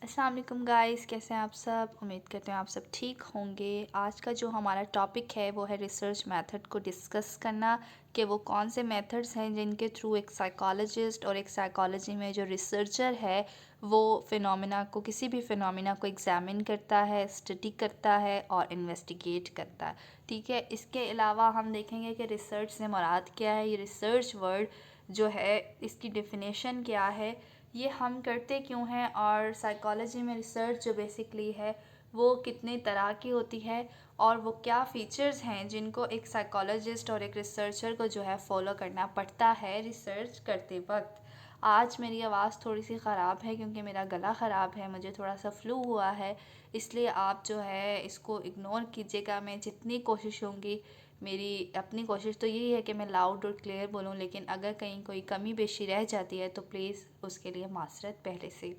अस्सलाम वालेकुम गाइस, कैसे हैं आप सब। उम्मीद करते हैं आप सब ठीक होंगे। आज का जो हमारा टॉपिक है वो है रिसर्च मेथड को डिस्कस करना कि वो कौन से मेथड्स हैं जिनके थ्रू एक साइकोलॉजिस्ट और एक साइकोलॉजी में जो रिसर्चर है वो फिनोमिना को किसी भी फिनोमिना को एग्जामिन करता है, स्टडी करता है और इन्वेस्टिगेट करता है। ठीक है, इसके अलावा हम देखेंगे कि रिसर्च से मुराद क्या है, ये रिसर्च वर्ड जो है इसकी डेफिनेशन क्या है, ये हम करते क्यों हैं, और साइकोलॉजी में रिसर्च जो बेसिकली है वो कितने तरह की होती है और वो क्या फ़ीचर्स हैं जिनको एक साइकोलॉजिस्ट और एक रिसर्चर को जो है फॉलो करना पड़ता है रिसर्च करते वक्त। आज मेरी आवाज़ थोड़ी सी ख़राब है क्योंकि मेरा गला ख़राब है, मुझे थोड़ा सा फ्लू हुआ है, इसलिए आप जो है इसको इग्नोर कीजिएगा। मैं जितनी कोशिश होंगी, मेरी अपनी कोशिश तो यही है कि मैं लाउड और क्लियर बोलूं, लेकिन अगर कहीं कोई कमी पेशी रह जाती है तो प्लीज़ उसके लिए माज़रत पहले से।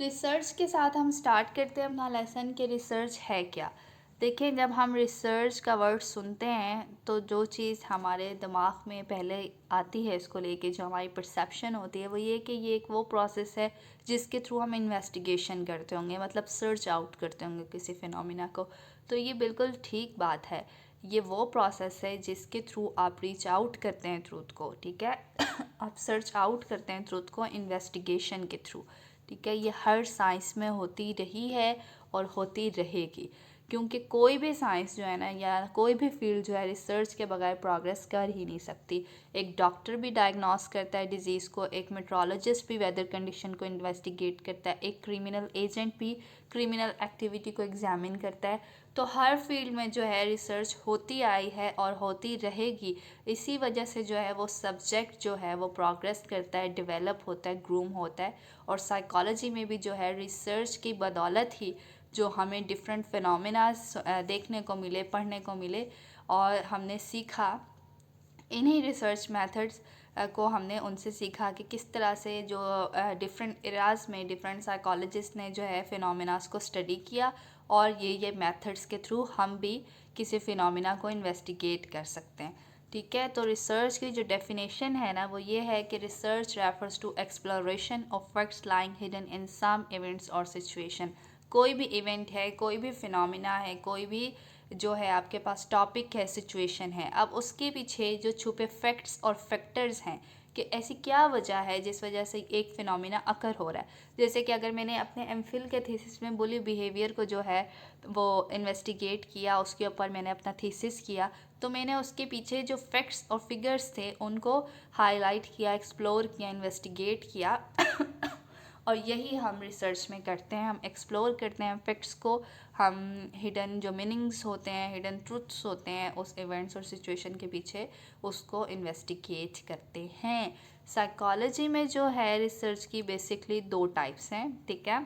रिसर्च के साथ हम स्टार्ट करते हैं अपना लेसन कि रिसर्च है क्या। देखें, जब हम रिसर्च का वर्ड सुनते हैं तो जो चीज़ हमारे दिमाग में पहले आती है इसको लेके, जो हमारी परसेप्शन होती है वो ये कि ये एक वो प्रोसेस है जिसके थ्रू हम इन्वेस्टिगेशन करते होंगे, मतलब सर्च आउट करते होंगे किसी फिनोमिना को। तो ये बिल्कुल ठीक बात है, ये वो प्रोसेस है जिसके थ्रू आप रीच आउट करते हैं ट्रूथ को। ठीक है आप सर्च आउट करते हैं ट्रूथ को इन्वेस्टिगेशन के थ्रू। ठीक है, ये हर साइंस में होती रही है और होती रहेगी, क्योंकि कोई भी साइंस जो है ना, या कोई भी फील्ड जो है रिसर्च के बगैर प्रोग्रेस कर ही नहीं सकती। एक डॉक्टर भी डायग्नोस करता है डिजीज़ को, एक मेट्रोलॉजिस्ट भी वेदर कंडीशन को इन्वेस्टिगेट करता है, एक क्रिमिनल एजेंट भी क्रिमिनल एक्टिविटी को एग्जामिन करता है। तो हर फील्ड में जो है रिसर्च होती आई है और होती रहेगी। इसी वजह से जो है वो सब्जेक्ट जो है वो प्रोग्रेस करता है, डेवलप होता है, ग्रूम होता है। और साइकोलॉजी में भी जो है रिसर्च की बदौलत ही जो हमें डिफरेंट फिनोमिनास देखने को मिले, पढ़ने को मिले और हमने सीखा, इन्हीं रिसर्च मेथड्स को हमने उनसे सीखा कि किस तरह से जो डिफरेंट एराज में डिफरेंट साइकोलॉजिस्ट ने जो है फिनोमिनास को स्टडी किया, और ये मेथड्स के थ्रू हम भी किसी फिनोमिना को इन्वेस्टिगेट कर सकते हैं। ठीक है, तो रिसर्च की जो डेफिनेशन है ना वो ये है कि research refers to exploration of facts lying hidden in some events और सिचुएशन। कोई भी इवेंट है, कोई भी फिनोमिना है, कोई भी जो है आपके पास टॉपिक है, सिचुएशन है, अब उसके पीछे जो छुपे फैक्ट्स और फैक्टर्स हैं कि ऐसी क्या वजह है जिस वजह से एक फिनोमिना अकर हो रहा है। जैसे कि अगर मैंने अपने एमफिल के थीसिस में बुली बिहेवियर को जो है वो इन्वेस्टिगेट किया, उसके ऊपर मैंने अपना थीसिस किया, तो मैंने उसके पीछे जो फैक्ट्स और फिगर्स थे उनको हाईलाइट किया, एक्सप्लोर किया, इन्वेस्टिगेट किया और यही हम रिसर्च में करते हैं, हम एक्सप्लोर करते हैं फैक्ट्स को, हम हिडन जो मीनिंग्स होते हैं, हिडन ट्रूथ्स होते हैं उस इवेंट्स और सिचुएशन के पीछे, उसको इन्वेस्टिगेट करते हैं। साइकोलॉजी में जो है रिसर्च की बेसिकली दो टाइप्स हैं। ठीक है,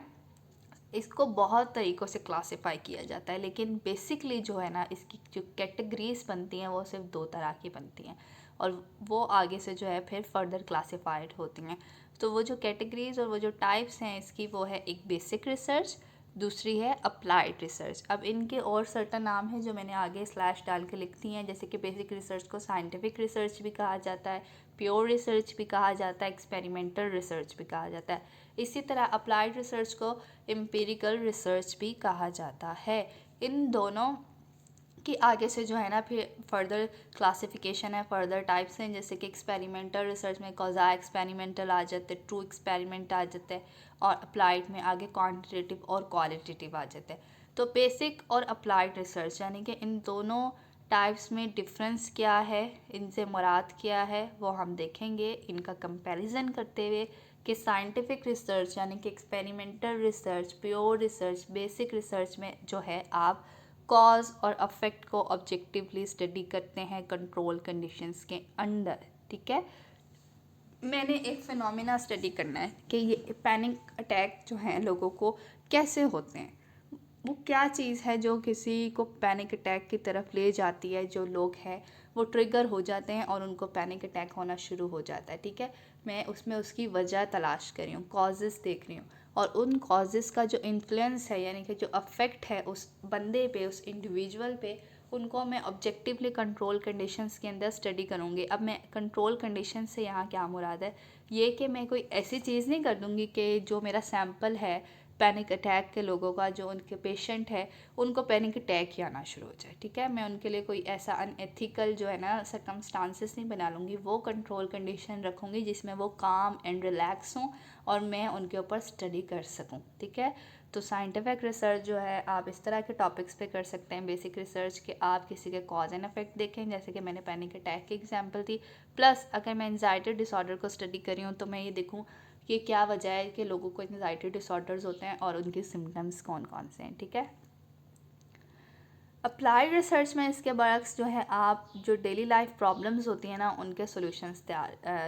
इसको बहुत तरीक़ों से क्लासिफाई किया जाता है, लेकिन बेसिकली जो है ना इसकी जो कैटेगरीज बनती हैं वो सिर्फ दो तरह की बनती हैं, और वो आगे से जो है फिर फर्दर क्लासिफाइड होती हैं। तो वो जो कैटेगरीज और वो जो टाइप्स हैं इसकी, वो है एक बेसिक रिसर्च, दूसरी है अप्लाइड रिसर्च। अब इनके और सर्टन नाम हैं जो मैंने आगे स्लैश डाल के लिख दी हैं, जैसे कि बेसिक रिसर्च को साइंटिफिक रिसर्च भी कहा जाता है, प्योर रिसर्च भी कहा जाता है, एक्सपेरिमेंटल रिसर्च भी कहा जाता है। इसी तरह अप्लाइड रिसर्च को एम्पिरिकल रिसर्च भी कहा जाता है। इन दोनों कि आगे से जो है ना फिर फर्दर क्लासिफिकेशन है, फर्दर टाइप्स हैं, जैसे कि एक्सपेरिमेंटल रिसर्च में कॉजा एक्सपेरिमेंटल आ जाते हैं, ट्रू एक्सपेरिमेंट आ जाते हैं, और अप्लाइड में आगे क्वांटिटेटिव और क्वालिटेटिव आ जाते हैं। तो बेसिक और अप्लाइड रिसर्च यानी कि इन दोनों टाइप्स में डिफरेंस क्या है, इनसे मुराद क्या है, वो हम देखेंगे इनका कंपैरिजन करते हुए कि साइंटिफिक रिसर्च यानी कि experimental research, pure research, basic research में जो है आप कॉज और अफेक्ट को ऑब्जेक्टिवली स्टडी करते हैं कंट्रोल कंडीशंस के अंडर। ठीक है, मैंने एक फिनोमिना स्टडी करना है कि ये पैनिक अटैक जो हैं लोगों को कैसे होते हैं, वो क्या चीज़ है जो किसी को पैनिक अटैक की तरफ ले जाती है, जो लोग हैं वो ट्रिगर हो जाते हैं और उनको पैनिक अटैक होना शुरू हो जाता है। ठीक है, मैं उसमें उसकी वजह तलाश कर रही हूँ, कॉजेज़ देख रही हूँ, और उन कॉजेज़ का जो इन्फ्लुएंस है यानी कि जो अफेक्ट है उस बंदे पे, उस इंडिविजुअल पे, उनको मैं ऑब्जेक्टिवली कंट्रोल कंडीशंस के अंदर स्टडी करूँगी। अब मैं कंट्रोल कंडीशन से यहाँ क्या मुराद है, ये कि मैं कोई ऐसी चीज़ नहीं कर दूँगी कि जो मेरा सैम्पल है पैनिक अटैक के लोगों का, जो उनके पेशेंट है उनको पैनिक अटैक ही आना शुरू हो जाए, ठीक है। मैं उनके लिए कोई ऐसा अनएथिकल जो है ना सर्कमस्टांसेस नहीं बना लूँगी, वो कंट्रोल कंडीशन रखूँगी जिसमें वो काम एंड रिलैक्स हों और मैं उनके ऊपर स्टडी कर सकूँ, ठीक है। तो साइंटिफिक रिसर्च जो है आप इस तरह के टॉपिक्स पे कर सकते हैं। बेसिक रिसर्च के आप किसी के कॉज एंड इफेक्ट देखें, जैसे कि मैंने पैनिक अटैक की एग्जांपल दी। प्लस अगर मैं एंजाइटी डिसऑर्डर को स्टडी करी हूँ तो मैं ये देखूँ कि क्या वजह है कि लोगों को एंजाइटी डिसऑर्डर्स होते हैं और उनकी सिम्टम्स कौन कौन से हैं, ठीक है। अप्लाइड रिसर्च में इसके बरक्स जो है आप जो डेली लाइफ प्रॉब्लम्स होती हैं ना उनके सॉल्यूशंस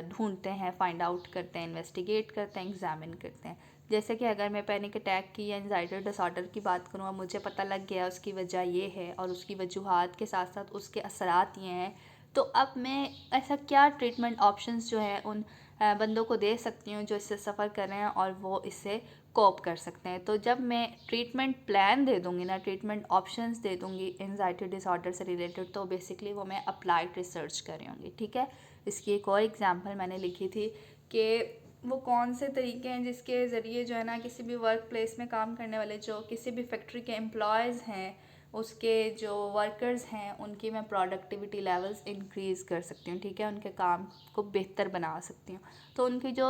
ढूंढते हैं, फाइंड आउट करते हैं, इन्वेस्टिगेट करते हैं, एग्जामिन करते हैं। जैसे कि अगर मैं पैनिक अटैक की या एंजाइटी डिसऑर्डर की बात करूँ और मुझे पता लग गया उसकी वजह ये है और उसकी वजूहात के साथ साथ उसके असरात ये हैं, तो अब मैं ऐसा क्या ट्रीटमेंट ऑप्शंस जो है उन बंदों को दे सकती हूँ जो इससे सफ़र कर रहे हैं और वो इससे कोप कर सकते हैं। तो जब मैं ट्रीटमेंट प्लान दे दूँगी ना, ट्रीटमेंट ऑप्शंस दे दूँगी एंजाइटी डिसऑर्डर से रिलेटेड, तो बेसिकली वो मैं अप्लाइड रिसर्च कर रही होंगी, ठीक है। इसकी एक और एग्जांपल मैंने लिखी थी कि वो कौन से तरीके हैं जिसके ज़रिए जो है ना किसी भी वर्क प्लेस में काम करने वाले जो किसी भी फैक्ट्री के एम्प्लॉयज़ हैं, उसके जो वर्कर्स हैं, उनकी मैं प्रोडक्टिविटी लेवल्स इंक्रीज़ कर सकती हूँ, ठीक है। उनके काम को बेहतर बना सकती हूँ। तो उनकी जो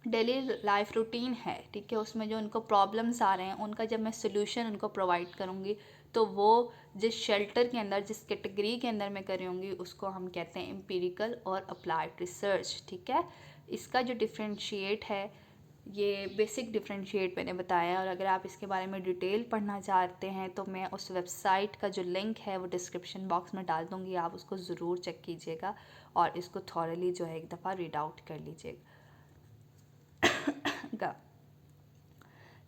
डेली लाइफ रूटीन है, ठीक है, उसमें जो उनको प्रॉब्लम्स आ रहे हैं उनका जब मैं सोल्यूशन उनको प्रोवाइड करूँगी तो वो जिस शेल्टर के अंदर, जिस कैटेगरी के अंदर मैं कर रही होंगी उसको हम कहते हैं एम्पिरिकल और अप्लाइड रिसर्च, ठीक है। इसका जो डिफरेंशिएट है, ये बेसिक डिफरेंशिएट मैंने बताया, और अगर आप इसके बारे में डिटेल पढ़ना चाहते हैं तो मैं उस वेबसाइट का जो लिंक है वो डिस्क्रिप्शन बॉक्स में डाल दूँगी, आप उसको ज़रूर चेक कीजिएगा और इसको थॉरली जो है एक दफ़ा रीड आउट कर लीजिएगा।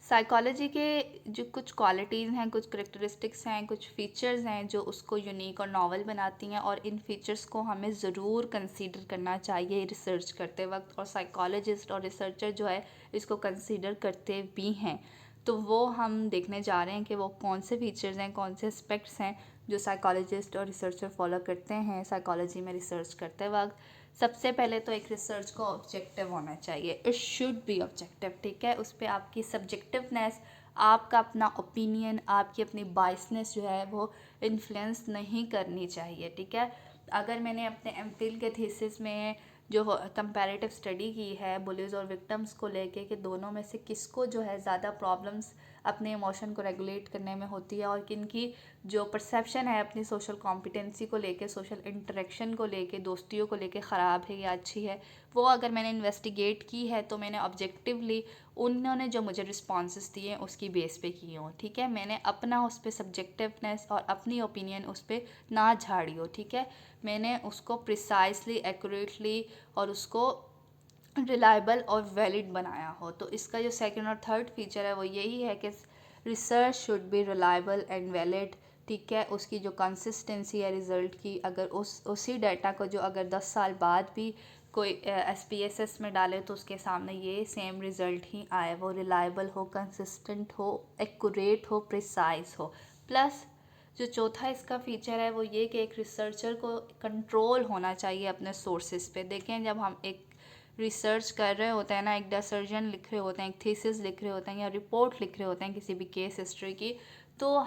साइकोलॉजी के जो कुछ क्वालिटीज़ हैं, कुछ करेक्टरिस्टिक्स हैं, कुछ फीचर्स हैं जो उसको यूनिक और नॉवल बनाती हैं, और इन फीचर्स को हमें ज़रूर कंसीडर करना चाहिए रिसर्च करते वक्त, और साइकोलॉजिस्ट और रिसर्चर जो है इसको कंसीडर करते भी हैं। तो वो हम देखने जा रहे हैं कि वो कौन से फीचर्स हैं, कौन से एस्पेक्ट्स हैं जो साइकोलॉजिस्ट और रिसर्चर फॉलो करते हैं साइकोलॉजी में रिसर्च करते वक्त। सबसे पहले तो एक रिसर्च को ऑब्जेक्टिव होना चाहिए, इट शुड बी ऑब्जेक्टिव, ठीक है। उस पर आपकी सब्जेक्टिवनेस, आपका अपना ओपिनियन, आपकी अपनी बायसनेस जो है वो इन्फ्लुएंस नहीं करनी चाहिए, ठीक है। अगर मैंने अपने एमफिल के थीसिस में जो कंपैरेटिव स्टडी की है बुलीज और विक्टिम्स को लेके कि दोनों में से किसको जो है ज़्यादा प्रॉब्लम्स अपने इमोशन को रेगुलेट करने में होती है और किनकी जो परसेप्शन है अपनी सोशल कॉम्पिटेंसी को लेके, सोशल इंटरेक्शन को लेके, दोस्तियों को लेके ख़राब है या अच्छी है, वो अगर मैंने इन्वेस्टिगेट की है तो मैंने ऑब्जेक्टिवली उन्होंने जो मुझे रिस्पॉन्सेस दिए हैं उसकी बेस पे की हो, ठीक है। मैंने अपना उस पर सब्जेक्टिवनेस और अपनी ओपिनियन उस पर ना झाड़ी हो, ठीक है। मैंने उसको प्रिसाइसली, एक्यूरेटली और उसको रिलायबल और वैलिड बनाया हो। तो इसका जो सेकंड और थर्ड फीचर है वो यही है कि research should be reliable and valid, ठीक है। उसकी जो कंसिस्टेंसी है रिज़ल्ट की, अगर उसी डाटा को जो अगर 10 साल बाद भी कोई SPSS में डाले तो उसके सामने ये सेम रिज़ल्ट ही आए, वो रिलायबल हो, कंसिस्टेंट हो, एक्यूरेट हो, प्रिसाइज हो। प्लस जो चौथा इसका फीचर है वो ये कि एक रिसर्चर को कंट्रोल होना चाहिए अपने सोर्सेज पे। देखें, जब हम एक रिसर्च कर रहे होते हैं ना, एक डिसर्जन लिख रहे होते हैं, एक थीसिस लिख रहे होते हैं या रिपोर्ट लिख रहे होते हैं किसी भी केस हिस्ट्री की, तो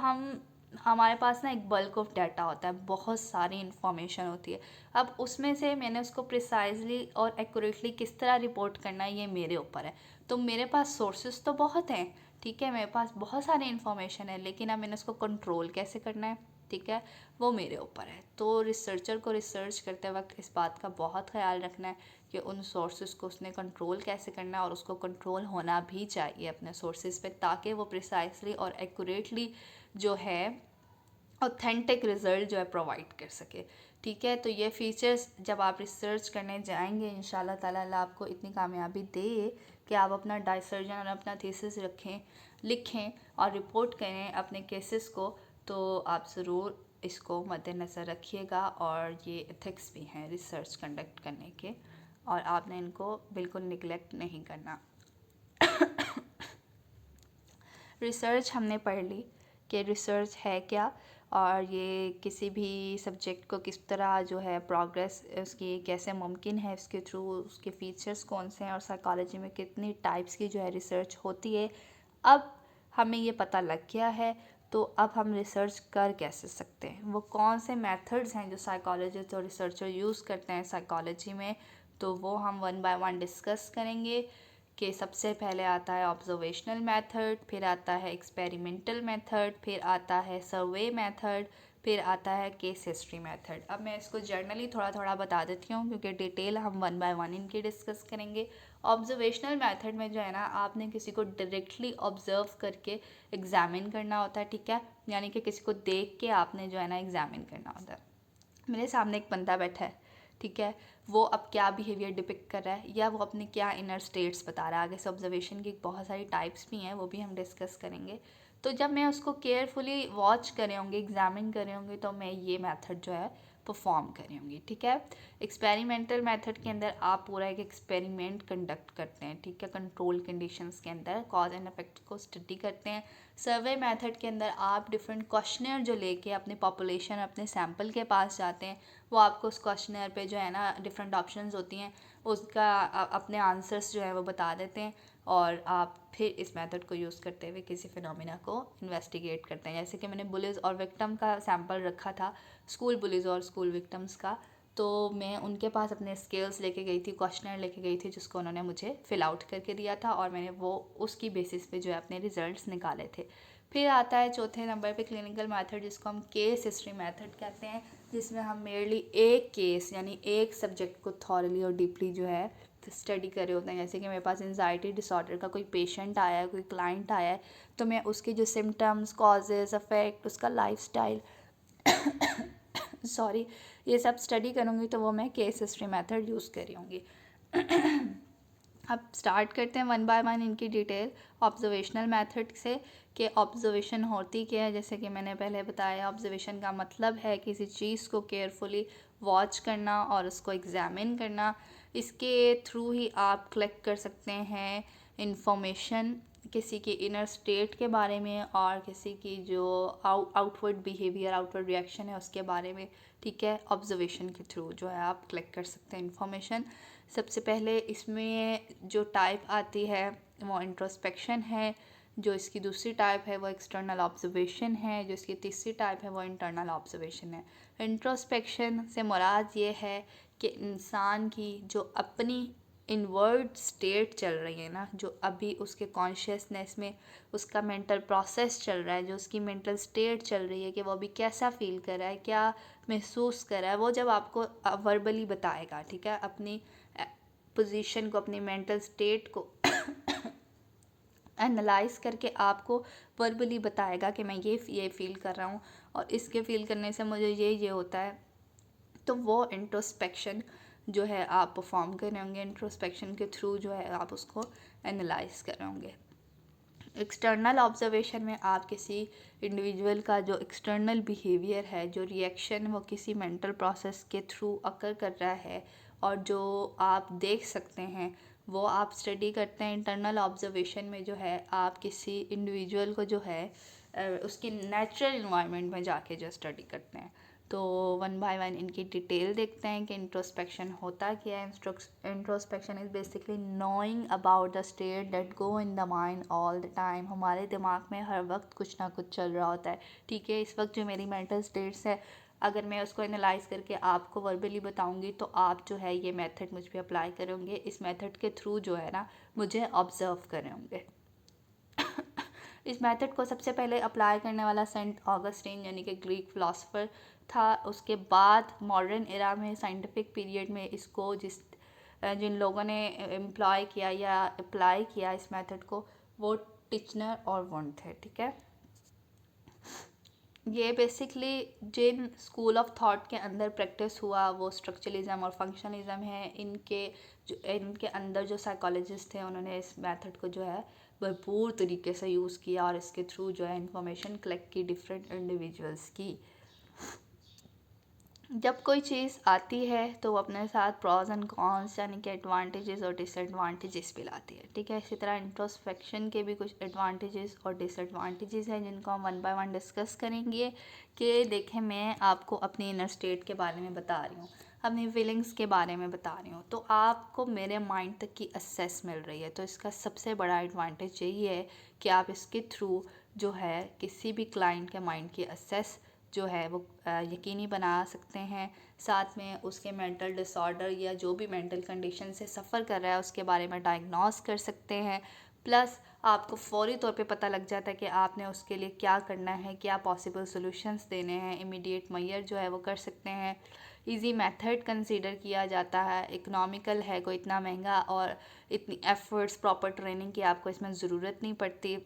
हमारे पास ना एक बल्क ऑफ डाटा होता है, बहुत सारी इन्फॉर्मेशन होती है। अब उसमें से मैंने उसको प्रिसाइजली और एक्यूरेटली किस तरह रिपोर्ट करना है ये मेरे ऊपर है। तो मेरे पास सोर्सेज तो बहुत हैं, ठीक है, मेरे पास बहुत सारी इन्फॉर्मेशन है, लेकिन अब मैंने उसको कंट्रोल कैसे करना है, ठीक है, वो मेरे ऊपर है। तो रिसर्चर को रिसर्च करते वक्त इस बात का बहुत ख्याल रखना है कि उन सोर्सेज को उसने कंट्रोल कैसे करना है, और उसको कंट्रोल होना भी चाहिए अपने सोर्सेज पे, ताकि वो प्रिसाइसली और एक्यूरेटली जो है ऑथेंटिक रिज़ल्ट जो है प्रोवाइड कर सके, ठीक है। तो ये फीचर्स जब आप रिसर्च करने जाएंगे इंशाल्लाह ताला अल्लाह आपको इतनी कामयाबी दे कि आप अपना डायसर्जन और अपना थीसिस लिखें और रिपोर्ट करें अपने केसेस को, तो आप ज़रूर इसको मद्देनज़र रखिएगा। और ये एथिक्स भी हैं रिसर्च कंडक्ट करने के, और आपने इनको बिल्कुल निगलेक्ट नहीं करना। रिसर्च हमने पढ़ ली कि रिसर्च है क्या, और ये किसी भी सब्जेक्ट को किस तरह जो है प्रोग्रेस उसकी कैसे मुमकिन है इसके थ्रू, उसके फीचर्स कौन से हैं और साइकोलॉजी में कितनी टाइप्स की जो है रिसर्च होती है। अब हमें ये पता लग गया है, तो अब हम रिसर्च कर कैसे सकते हैं, वो कौन से मेथड्स हैं जो साइकोलॉजिस्ट और रिसर्चर यूज़ करते हैं साइकोलॉजी में, तो वो हम वन बाय वन डिस्कस करेंगे। कि सबसे पहले आता है ऑब्जर्वेशनल मेथड, फिर आता है एक्सपेरिमेंटल मेथड, फिर आता है सर्वे मेथड, फिर आता है केस हिस्ट्री मेथड। अब मैं इसको जर्नली थोड़ा थोड़ा बता देती हूँ क्योंकि डिटेल हम वन बाय वन इनकी डिस्कस करेंगे। ऑब्जर्वेशनल मेथड में जो है ना, आपने किसी को डायरेक्टली ऑब्जर्व करके एग्जामिन करना होता है, ठीक है, यानी कि किसी को देख के आपने जो है ना एग्जामिन करना होता है। मेरे सामने एक बंदा बैठा है, ठीक है, वो अब क्या बिहेवियर डिपिक्ट कर रहा है या वो अपने क्या इनर स्टेट्स बता रहा है। आगे से ऑब्जर्वेशन की बहुत सारी टाइप्स भी हैं, वो भी हम डिस्कस करेंगे। तो जब मैं उसको केयरफुली वॉच कर रहे होंगे, एग्जामिन कर रहे होंगे, तो मैं ये मेथड जो है परफॉर्म कर रही होंगी, ठीक है। एक्सपेरिमेंटल मेथड के अंदर आप पूरा एक एक्सपेरिमेंट कंडक्ट करते हैं, ठीक है, कंट्रोल कंडीशंस के अंदर कॉज एंड इफेक्ट को स्टडी करते हैं। सर्वे मेथड के अंदर आप डिफरेंट क्वेश्चनर जो लेके अपने पॉपुलेशन अपने सैम्पल के पास जाते हैं, वो आपको उस क्वेश्चनर पे जो है ना डिफरेंट ऑप्शंस होती हैं, उसका अपने आंसर्स जो है वो बता देते हैं और आप फिर इस मेथड को यूज़ करते हुए किसी फिनोमिना को इन्वेस्टिगेट करते हैं। जैसे कि मैंने बुलिस और विक्टिम का सैम्पल रखा था, स्कूल बुलिस और स्कूल विक्टिम्स का, तो मैं उनके पास अपने स्केल्स लेके गई थी, क्वेश्चनर लेके गई थी जिसको उन्होंने मुझे फिल आउट करके दिया था और मैंने वो उसकी बेसिस पे जो है अपने रिजल्ट्स निकाले थे। फिर आता है चौथे नंबर पे क्लिनिकल मेथड, जिसको हम केस हिस्ट्री मेथड कहते हैं, जिसमें हम मेरली एक केस यानी एक सब्जेक्ट को थॉरली और डीपली जो है स्टडी करे होते हैं। जैसे कि मेरे पास एंजाइटी डिसऑर्डर का कोई पेशेंट आया है, कोई क्लाइंट आया है, तो मैं उसके जो सिम्टम्स, कॉजेज़, अफेक्ट, उसका लाइफस्टाइल सॉरी, ये सब स्टडी करूँगी, तो वो मैं केस हिस्ट्री मेथड यूज़ कर रही होंगी। अब स्टार्ट करते हैं वन बाय वन इनकी डिटेल। ऑब्जर्वेशनल मेथड से कि ऑब्जर्वेशन होती क्या है। जैसे कि मैंने पहले बताया, ऑब्जर्वेशन का मतलब है किसी चीज़ को केयरफुली वॉच करना और उसको एग्जामिन करना। इसके थ्रू ही आप कलेक्ट कर सकते हैं इंफॉर्मेशन किसी की इनर स्टेट के बारे में और किसी की जो आउटवर्ड बिहेवियर, आउटवर्ड रिएक्शन है उसके बारे में, ठीक है। ऑब्जर्वेशन के थ्रू जो है आप कलेक्ट कर सकते हैं इंफॉर्मेशन। सबसे पहले इसमें जो टाइप आती है वो इंट्रोस्पेक्शन है, जो इसकी दूसरी टाइप है वो एक्सटर्नल ऑब्जर्वेशन है, जो इसकी तीसरी टाइप है वो इंटरनल ऑब्जर्वेशन है। इंट्रोस्पेक्शन से मुराद ये है कि इंसान की जो अपनी इनवर्ड स्टेट चल रही है ना, जो अभी उसके कॉन्शियसनेस में उसका मेंटल प्रोसेस चल रहा है, जो उसकी मेंटल स्टेट चल रही है कि वो अभी कैसा फील कर रहा है, क्या महसूस कर रहा है, वो जब आपको वर्बली बताएगा, ठीक है, अपनी पोजीशन को, अपनी मेंटल स्टेट को एनालाइज करके आपको वर्बली बताएगा कि मैं ये फ़ील कर रहा हूँ और इसके फ़ील करने से मुझे ये होता है। तो वो इंट्रोस्पेक्शन जो है आप परफॉर्म कर रहे होंगे, इंट्रोस्पेक्शन के थ्रू जो है आप उसको एनालाइज कर रहे होंगे। एक्सटर्नल ऑब्जर्वेशन में आप किसी इंडिविजुअल का जो एक्सटर्नल बिहेवियर है, जो रिएक्शन वो किसी मेंटल प्रोसेस के थ्रू अकर कर रहा है और जो आप देख सकते हैं, वो आप स्टडी करते हैं। इंटरनल ऑब्जर्वेशन में जो है आप किसी इंडिविजुअल को जो है उसकी नेचुरल इन्वायरमेंट में जाके जो स्टडी करते हैं। तो वन बाय वन इनकी डिटेल देखते हैं कि इंट्रोस्पेक्शन होता क्या है। Introspection is basically knowing about the state that go in the mind all the time. हमारे दिमाग में हर वक्त कुछ ना कुछ चल रहा होता है, ठीक है। इस वक्त जो मेरी मेंटल स्टेट्स है, अगर मैं उसको एनालाइज करके आपको वर्बली बताऊंगी तो आप जो है ये मेथड मुझ पर अप्लाई करेंगे। इस मेथड के थ्रू जो है ना मुझे ऑब्जर्व करे होंगे। इस मेथड को सबसे पहले अप्लाई करने वाला सेंट ऑगस्टीन यानी कि ग्रीक फिलोसोफर था। उसके बाद मॉडर्न एरा में, साइंटिफिक पीरियड में इसको जिन लोगों ने एम्प्लॉय किया या अप्लाई किया इस मेथड को, वो टिचनर और वुंड थे, ठीक है। ये बेसिकली जिन स्कूल ऑफ थॉट के अंदर प्रैक्टिस हुआ वो स्ट्रक्चरलिज्म और फंक्शनलिज्म है। इनके अंदर जो साइकोलॉजिस्ट थे उन्होंने इस मेथड को जो है भरपूर तरीके से यूज़ किया और इसके थ्रू जो है इंफॉर्मेशन कलेक्ट की डिफरेंट इंडिविजुअल्स की। जब कोई चीज़ आती है तो वो अपने साथ प्रॉस एंड कॉन्स यानी कि एडवांटेजेस और डिसएडवांटेजेस भी लाती है, ठीक है। इसी तरह इंट्रोस्पेक्शन के भी कुछ एडवांटेजेस और डिसएडवांटेजेस हैं जिनको हम वन बाय वन डिस्कस करेंगे। कि देखें, मैं आपको अपनी इनर स्टेट के बारे में बता रही हूँ, अपनी फीलिंग्स के बारे में बता रही हूँ, तो आपको मेरे माइंड तक की एक्सेस मिल रही है। तो इसका सबसे बड़ा एडवांटेज यही है कि आप इसके थ्रू जो है किसी भी क्लाइंट के माइंड की एक्सेस जो है वो यकीनी बना सकते हैं। साथ में उसके मेंटल डिसऑर्डर या जो भी मेंटल कंडीशन से सफ़र कर रहा है उसके बारे में डायग्नोस कर सकते हैं। प्लस आपको फ़ौरी तौर पे पता लग जाता है कि आपने उसके लिए क्या करना है, क्या पॉसिबल सॉल्यूशंस देने हैं, इमीडिएट मेजर जो है वो कर सकते हैं। इजी मेथड कंसीडर किया जाता है, इकोनॉमिकल है, कोई इतना महंगा और इतनी एफर्ट्स प्रॉपर ट्रेनिंग की आपको इसमें ज़रूरत नहीं पड़ती।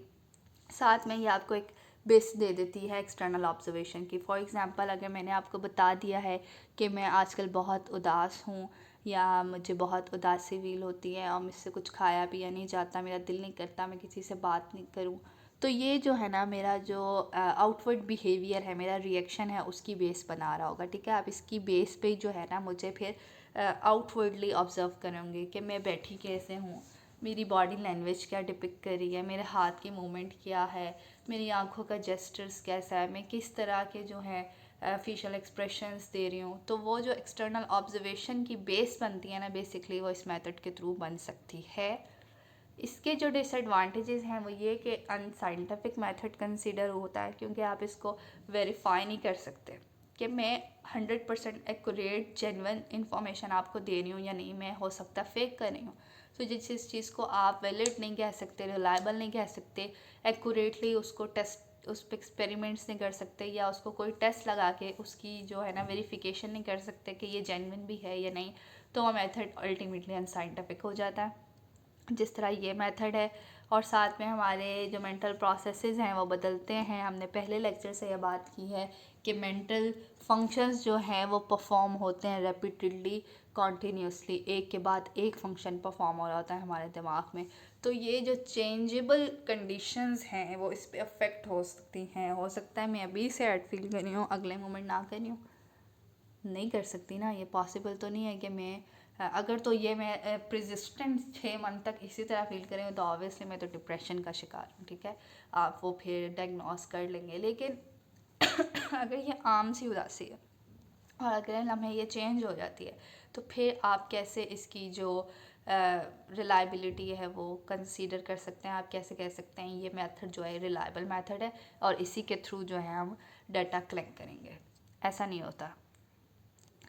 साथ में ये आपको एक बेस दे देती है एक्सटर्नल ऑब्जर्वेशन की। फॉर एग्ज़ाम्पल, अगर मैंने आपको बता दिया है कि मैं आजकल बहुत उदास हूँ या मुझे बहुत उदासी फील होती है और मुझसे कुछ खाया पिया नहीं जाता, मेरा दिल नहीं करता, मैं किसी से बात नहीं करूँ, तो ये जो है ना मेरा जो आउटवर्ड बिहेवियर है, मेरा रिएक्शन है, उसकी बेस बना रहा होगा, ठीक है। आप इसकी बेस पे जो है ना मुझे फिर आउटवर्डली ऑब्ज़र्व करेंगे कि मैं बैठी कैसे हूँ, मेरी बॉडी लैंग्वेज क्या डिपिक्ट कर रही है, मेरे हाथ की मूवमेंट क्या है, मेरी आंखों का जेस्चर्स कैसा है, मैं किस तरह के जो है फेशियल एक्सप्रेशंस दे रही हूँ। तो वो जो एक्सटर्नल ऑब्जर्वेशन की बेस बनती है ना, बेसिकली वो इस मेथड के थ्रू बन सकती है। इसके जो डिसएडवांटेजेस हैं वो ये कि अनसाइंटिफिक मेथड कंसीडर होता है, क्योंकि आप इसको वेरीफाई नहीं कर सकते कि मैं 100% एक्यूरेट जेन्युइन इंफॉर्मेशन आपको दे रही हूँ या नहीं, मैं हो सकता फेक कर रही हूँ। तो जिस चीज़ को आप वैलिड नहीं कह सकते, रिलायबल नहीं कह सकते, एक्यूरेटली उसको टेस्ट उस पर एक्सपेरिमेंट्स नहीं कर सकते, या उसको कोई टेस्ट लगा के उसकी जो है ना वेरिफिकेशन नहीं कर सकते कि ये जेन्युइन भी है या नहीं, तो वो मेथड अल्टीमेटली अनसाइंटिफिक हो जाता है, जिस तरह ये मेथड है। और साथ में हमारे जो मेंटल प्रोसेसेस हैं वो बदलते हैं। हमने पहले लेक्चर से ये बात की है कि मेंटल फंक्शंस जो हैं वो परफॉर्म होते हैं रेपिटेडली, कॉन्टीन्यूसली, एक के बाद एक फंक्शन परफॉर्म हो रहा होता है हमारे दिमाग में। तो ये जो चेंजेबल कंडीशंस हैं वो इस पर अफेक्ट हो सकती हैं। हो सकता है मैं अभी सैड फील कर रही हूँ, अगले मोमेंट ना कर रही हूँ, नहीं कर सकती ना, ये पॉसिबल तो नहीं है कि मैं अगर तो ये मैं प्रेसिस्टेंट 6 मंथ तक इसी तरह फील करें तो ऑब्वियसली मैं तो डिप्रेशन का शिकार हूँ, ठीक है। आप वो फिर डायग्नोस कर लेंगे। लेकिन अगर ये आम सी उदासी है और अगर लम्हे ये चेंज हो जाती है, तो फिर आप कैसे इसकी जो रिलायबिलिटी है वो कंसीडर कर सकते हैं। आप कैसे कह सकते हैं ये मेथड जो है रिलायबल मेथड है और इसी के थ्रू जो है हम डाटा कलेक्ट करेंगे? ऐसा नहीं होता।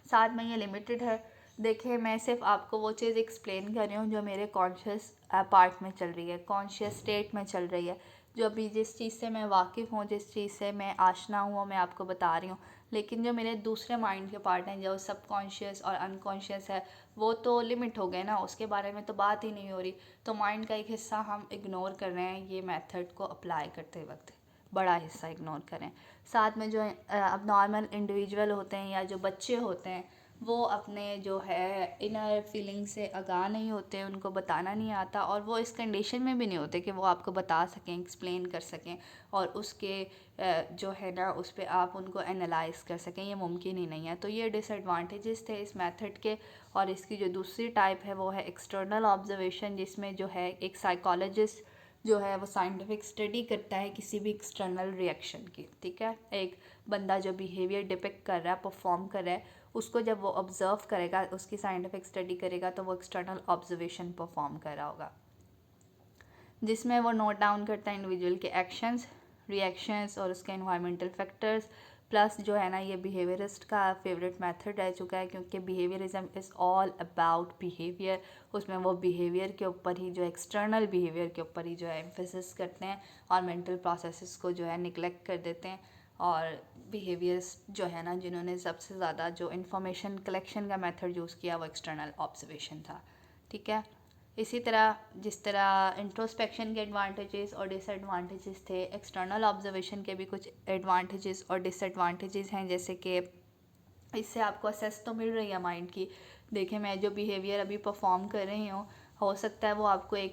साथ में ये लिमिटेड है। देखिए, मैं सिर्फ आपको वो चीज़ एक्सप्लेन कर रही हूँ जो मेरे कॉन्शियस पार्ट में चल रही है, कॉन्शियस स्टेट में चल रही है। जो अभी जिस चीज़ से मैं वाकिफ़ हूँ, जिस चीज़ से मैं आशना हूँ, वो मैं आपको बता रही हूँ। लेकिन जो मेरे दूसरे माइंड के पार्ट हैं, जो सबकॉन्शियस और अनकॉन्शियस है, वो तो लिमिट हो गए ना, उसके बारे में तो बात ही नहीं हो रही। तो माइंड का एक हिस्सा हम इग्नोर कर रहे हैं ये मेथड को अप्लाई करते वक्त, बड़ा हिस्सा इग्नोर करें। साथ में जो अब नॉर्मल इंडिविजुअल होते हैं या जो बच्चे होते हैं, वो अपने जो है इनर फीलिंग से आगाह नहीं होते, उनको बताना नहीं आता, और वो इस कंडीशन में भी नहीं होते कि वो आपको बता सकें, एक्सप्लेन कर सकें, और उसके जो है ना उस पर आप उनको एनालाइज कर सकें, ये मुमकिन ही नहीं है। तो ये डिसएडवांटेजेस थे इस मेथड के। और इसकी जो दूसरी टाइप है वो है एक्सटर्नल ऑब्जर्वेशन, जिसमें जो है एक साइकोलॉजिस्ट जो है वो साइंटिफिक स्टडी करता है किसी भी एक्सटर्नल रिएक्शन की, ठीक है। एक बंदा जो बिहेवियर डिपिक्ट कर रहा है, परफॉर्म कर रहा है, उसको जब वो ऑब्ज़र्व करेगा, उसकी साइंटिफिक स्टडी करेगा, तो वो एक्सटर्नल ऑब्जर्वेशन परफॉर्म कर रहा होगा, जिसमें वो नोट डाउन करता है इंडिविजुअल के एक्शंस, रिएक्शंस और उसके इन्वायरमेंटल फैक्टर्स। प्लस जो है ना ये बिहेवियरिस्ट का फेवरेट मेथड रह चुका है, क्योंकि behaviourism is all about behaviour. उसमें वो बिहेवियर के ऊपर ही, जो एक्सटर्नल बिहेवियर के ऊपर ही जो है एम्फेसिस करते हैं, और मेंटल प्रोसेसेस को जो है निगलेक्ट कर देते हैं। और बिहेवियर्स जो है ना, जिन्होंने सबसे ज़्यादा जो इंफॉर्मेशन कलेक्शन का मेथड यूज़ किया वो एक्सटर्नल ऑब्जर्वेशन था, ठीक है। इसी तरह जिस तरह इंट्रोस्पेक्शन के एडवांटेजेस और डिसएडवांटेजेस थे, एक्सटर्नल ऑब्जर्वेशन के भी कुछ एडवांटेजेस और डिसएडवांटेजेस हैं। जैसे कि इससे आपको असेस तो मिल रही है माइंड की। देखें, मैं जो बिहेवियर अभी परफॉर्म कर रही हूँ, हो सकता है वो आपको एक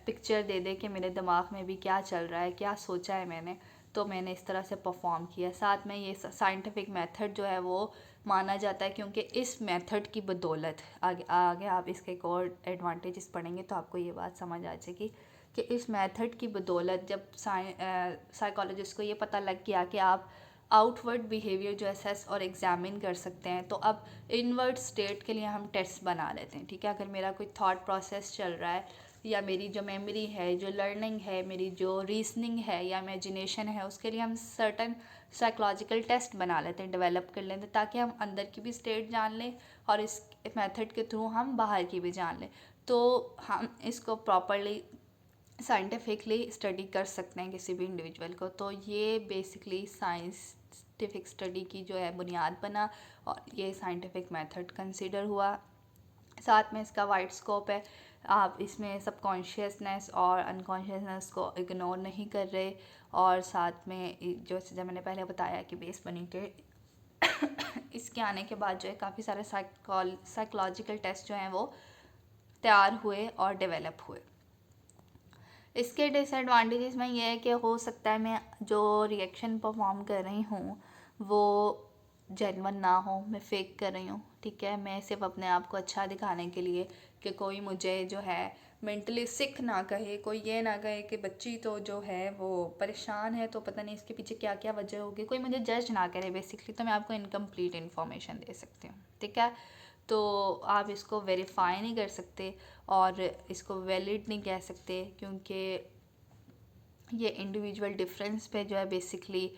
पिक्चर दे दे कि मेरे दिमाग में भी क्या चल रहा है, क्या सोचा है मैंने, तो मैंने इस तरह से परफॉर्म किया। साथ में ये साइंटिफिक मेथड जो है वो माना जाता है, क्योंकि इस मेथड की बदौलत आगे आगे आप इसके एक और एडवांटेजेस पढ़ेंगे तो आपको ये बात समझ आ जाएगी कि इस मेथड की बदौलत जब साइकोलॉजिस्ट को ये पता लग गया कि आप आउटवर्ड बिहेवियर जो असेस और एग्जामिन कर सकते हैं, तो अब इनवर्ड स्टेट के लिए हम टेस्ट बना लेते हैं। ठीक है, अगर मेरा कोई थॉट प्रोसेस चल रहा है या मेरी जो मेमोरी है, जो लर्निंग है, मेरी जो रीजनिंग है या इमेजिनेशन है, उसके लिए हम सर्टन साइकोलॉजिकल टेस्ट बना लेते हैं, डेवलप कर लेते हैं, ताकि हम अंदर की भी स्टेट जान लें और इस मेथड के थ्रू हम बाहर की भी जान लें। तो हम इसको प्रॉपरली साइंटिफिकली स्टडी कर सकते हैं किसी भी इंडिविजुअल को। तो ये बेसिकली साइंटिफिक स्टडी की जो है बुनियाद बना और ये साइंटिफिक मेथड कंसिडर हुआ। साथ में इसका वाइड स्कोप है, आप इसमें सबकॉन्शियसनेस और अनकॉन्शियसनेस को इग्नोर नहीं कर रहे, और साथ में जो जैसे मैंने पहले बताया कि बेस बनी के इसके आने के बाद जो है काफ़ी सारे साइकोलॉजिकल टेस्ट जो हैं वो तैयार हुए और डेवलप हुए। इसके डिसएडवांटेजेस में ये है कि हो सकता है मैं जो रिएक्शन परफॉर्म कर रही हूँ वो जेन्युइन ना हो, मैं फेक कर रही हूँ। ठीक है, मैं सिर्फ अपने आप को अच्छा दिखाने के लिए कि कोई मुझे जो है मेंटली सिक ना कहे, कोई ये ना कहे कि बच्ची तो जो है वो परेशान है, तो पता नहीं इसके पीछे क्या क्या वजह होगी, कोई मुझे जज ना करे बेसिकली, तो मैं आपको इनकम्प्लीट इन्फॉर्मेशन दे सकती हूँ। ठीक है, तो आप इसको वेरीफाई नहीं कर सकते और इसको वैलिड नहीं कह सकते, क्योंकि ये इंडिविजुअल डिफरेंस पे जो है बेसिकली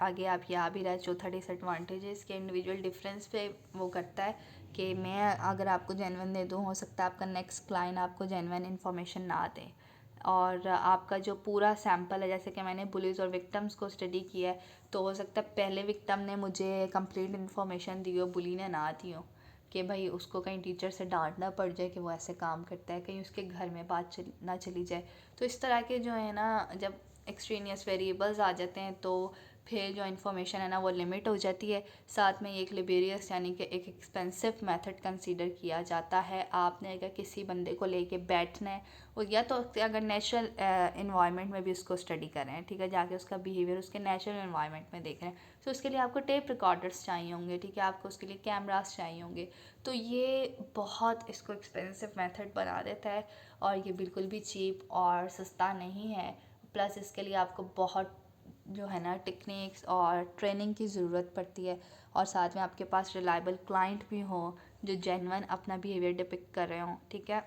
आगे आप ये आ भी रहा है चौथा डिसएडवांटेजेस के इंडिविजुअल डिफरेंस पे वो करता है कि मैं अगर आपको जेन्युइन दे दूँ, हो सकता है आपका नेक्स्ट क्लाइंट आपको जेन्युइन इन्फॉर्मेशन ना दे, और आपका जो पूरा सैम्पल है, जैसे कि मैंने बुलीज और विक्टम्स को स्टडी किया है, तो हो सकता है पहले विक्टम ने मुझे कंप्लीट इन्फॉर्मेशन दी हो, बुली ने ना दी हो, कि भाई उसको कहीं टीचर से डांट ना पड़ जाए कि वो ऐसे काम करता है, कहीं उसके घर में बात ना चली जाए। तो इस तरह के जो है ना, जब एक्सट्रेनियस वेरिएबल्स आ जाते हैं तो फिर जो इन्फॉर्मेशन है ना वो लिमिट हो जाती है। साथ में एक लिबेरियस यानी कि एक एक्सपेंसिव मेथड कंसीडर किया जाता है। आपने अगर किसी बंदे को लेके बैठना है, और या तो अगर नेचुरल इन्वायरमेंट में भी उसको स्टडी कर रहे हैं, ठीक है, जाके उसका बिहेवियर उसके नेचुरल इन्वायरमेंट में देख रहे हैं, तो उसके लिए आपको टेप रिकॉर्डर्स चाहिए होंगे, ठीक है, आपको उसके लिए कैमरास चाहिए होंगे। तो ये बहुत इसको एक्सपेंसिव मेथड बना देता है, और ये बिल्कुल भी चीप और सस्ता नहीं है। प्लस इसके लिए आपको बहुत जो है ना टेक्निक्स और ट्रेनिंग की ज़रूरत पड़ती है, और साथ में आपके पास रिलायबल क्लाइंट भी हो जो जेन्युइन अपना बिहेवियर डिपिक्ट कर रहे हों, ठीक है,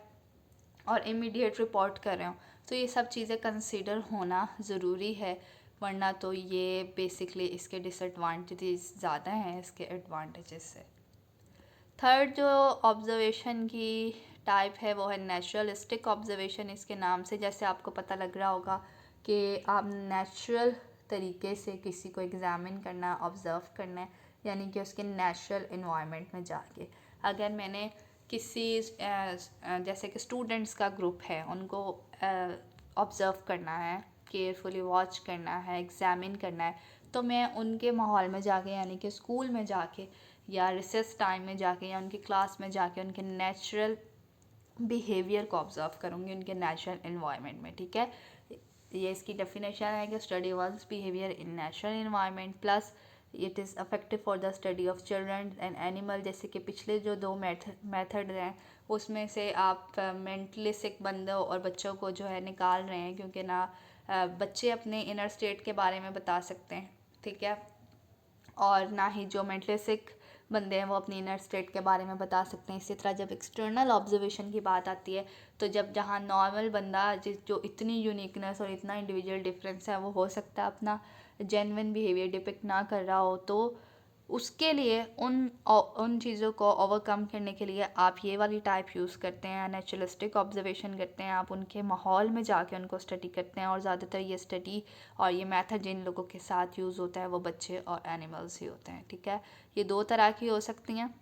और इमीडिएट रिपोर्ट कर रहे हों। तो ये सब चीज़ें कंसीडर होना ज़रूरी है, वरना तो ये बेसिकली इसके डिसएडवांटेजेस ज़्यादा हैं इसके एडवांटेजेस से। थर्ड जो ऑब्जर्वेशन की टाइप है वो है नेचुरलिस्टिक ऑब्जर्वेशन। इसके नाम से जैसे आपको पता लग रहा होगा कि आप नेचुरल तरीके से किसी को एग्ज़ामिन करना, ऑब्ज़र्व करना है, यानी कि उसके नेचुरल इन्वायरमेंट में जाके। अगर मैंने किसी जैसे कि स्टूडेंट्स का ग्रुप है, उनको ऑब्ज़र्व करना है, केयरफुली वॉच करना है, एग्ज़ामिन करना है, तो मैं उनके माहौल में जाके यानी कि स्कूल में जाके या रिसेस टाइम में जाके या उनकी क्लास में जाके उनके नेचुरल बिहेवियर को ऑब्ज़र्व करूँगी, उनके नेचुरल इन्वायरमेंट में। ठीक है, ये इसकी डेफिनेशन है कि study one's behaviour in natural environment plus it is affective for the study of children and animal. जैसे कि पिछले जो दो मेथड हैं उसमें से आप मेंटली सिक बंदों और बच्चों को जो है निकाल रहे हैं, क्योंकि ना बच्चे अपने इनर स्टेट के बारे में बता सकते हैं, ठीक है, और ना ही जो मेंटली सिक बंदे हैं वो अपनी इनर स्टेट के बारे में बता सकते हैं। इसी तरह जब एक्सटर्नल ऑब्जर्वेशन की बात आती है, तो जब जहाँ नॉर्मल बंदा जो इतनी यूनिकनेस और इतना इंडिविजुअल डिफरेंस है वो हो सकता है अपना जेन्युइन बिहेवियर डिपिक्ट ना कर रहा हो, तो उसके लिए उन चीज़ों को ओवरकम करने के लिए आप ये वाली टाइप यूज़ करते हैं, नेचुरलिस्टिक ऑब्जर्वेशन करते हैं, आप उनके माहौल में जाके उनको स्टडी करते हैं। और ज़्यादातर ये स्टडी और ये मेथड जिन लोगों के साथ यूज़ होता है वो बच्चे और एनिमल्स ही होते हैं। ठीक है, ये दो तरह की हो सकती हैं,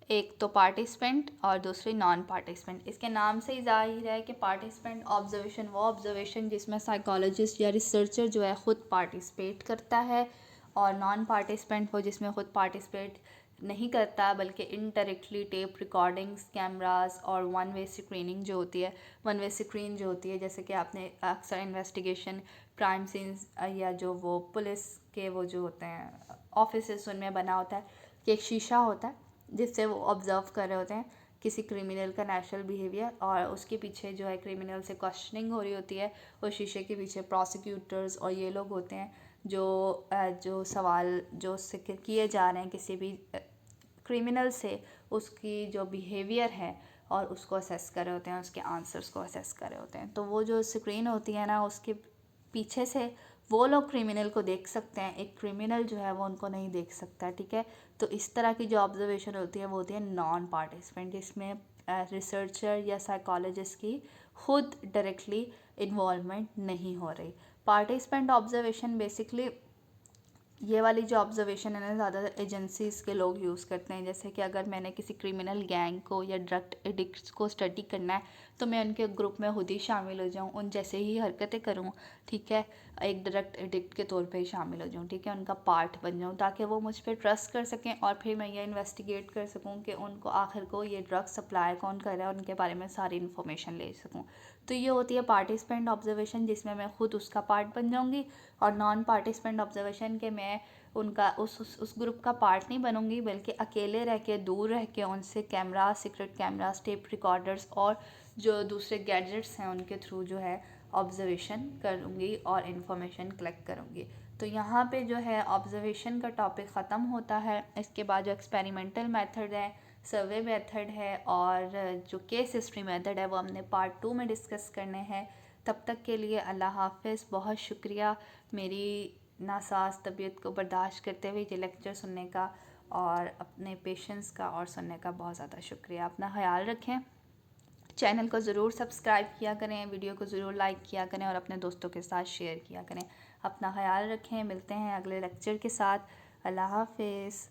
एक तो पार्टिसिपेंट और दूसरी नॉन पार्टिसिपेंट। इसके नाम से ही जाहिर है कि पार्टिसिपेंट ऑब्जर्वेशन वो ऑब्जर्वेशन जिसमें साइकोलॉजिस्ट या रिसर्चर जो है ख़ुद पार्टिसिपेट करता है, और नॉन पार्टिसिपेंट वो जिसमें ख़ुद पार्टिसिपेट नहीं करता, बल्कि इनडायरेक्टली टेप रिकॉर्डिंग्स, कैमरास और वन वे स्क्रीनिंग जो होती है, वन वे स्क्रीन जो होती है, जैसे कि आपने अक्सर इन्वेस्टिगेशन क्राइम सीन्स या जो वो पुलिस के वो जो होते हैं ऑफिसेस, उनमें बना होता है कि एक शीशा होता है जिससे वो ऑब्ज़र्व कर रहे होते हैं किसी क्रिमिनल का नेचुरल बिहेवियर, और उसके पीछे जो है क्रिमिनल से क्वेश्चनिंग हो रही होती है। उस शीशे के पीछे प्रोसिक्यूटर्स और ये लोग होते हैं जो सवाल जो उससे किए जा रहे हैं किसी भी क्रिमिनल से, उसकी जो बिहेवियर है और उसको असेस कर रहे होते हैं, उसके आंसर्स को असेस कर रहे होते हैं। तो वो जो स्क्रीन होती है ना, उसके पीछे से वो लोग क्रिमिनल को देख सकते हैं, एक क्रिमिनल जो है वो उनको नहीं देख सकता, ठीक है। तो इस तरह की जो ऑब्जर्वेशन होती है वो होती है नॉन पार्टिसिपेंट, जिसमें रिसर्चर या साइकोलॉजिस्ट की खुद डायरेक्टली इन्वॉल्वमेंट नहीं हो रही। पार्टिसिपेंट ऑब्जर्वेशन बेसिकली ये वाली जो ऑब्जर्वेशन है ना, ज़्यादातर एजेंसीज़ के लोग यूज़ करते हैं। जैसे कि अगर मैंने किसी क्रिमिनल गैंग को या ड्रग एडिक्ट्स को स्टडी करना है, तो मैं उनके ग्रुप में खुद ही शामिल हो जाऊँ, उन जैसे ही हरकतें करूँ, ठीक है, एक ड्रग एडिक्ट के तौर पे ही शामिल हो जाऊँ, ठीक है, उनका पार्ट बन जाऊँ, ताकि वो मुझ पर ट्रस्ट कर सकें और फिर मैं ये इन्वेस्टिगेट कर सकूँ कि उनको आखिर को ये ड्रग सप्लाई कौन कर रहा है, उनके बारे में सारी इन्फॉर्मेशन ले सकूँ। तो ये होती है पार्टिसिपेंट ऑब्जर्वेशन, जिसमें मैं खुद उसका पार्ट बन जाऊँगी। और नॉन पार्टिसिपेंट ऑब्जर्वेशन के मैं उनका उस ग्रुप का पार्ट नहीं बनूंगी, बल्कि अकेले रह के, दूर रह के उनसे camera, secret cameras, tape recorders और जो दूसरे गैजेट्स हैं उनके थ्रू जो है ऑब्जर्वेशन करूँगी और इन्फॉर्मेशन कलेक्ट करूँगी। तो यहाँ पे जो है ऑब्जर्वेशन का टॉपिक ख़त्म होता है। इसके बाद जो एक्सपेरिमेंटल मेथड है, सर्वे मेथड है और जो केस हिस्ट्री मेथड है, वो हमने पार्ट 2 में डिस्कस करने हैं। तब तक के लिए अल्लाह हाफ़िज़। बहुत शुक्रिया मेरी नासाज तबीयत को बर्दाश्त करते हुए ये लेक्चर सुनने का, और अपने पेशेंस का और सुनने का बहुत ज़्यादा शुक्रिया। अपना ख्याल रखें, चैनल को ज़रूर सब्सक्राइब किया करें, वीडियो को ज़रूर लाइक किया करें और अपने दोस्तों के साथ शेयर किया करें। अपना ख्याल रखें, मिलते हैं अगले लेक्चर के साथ। अल्लाह हाफ़िज़।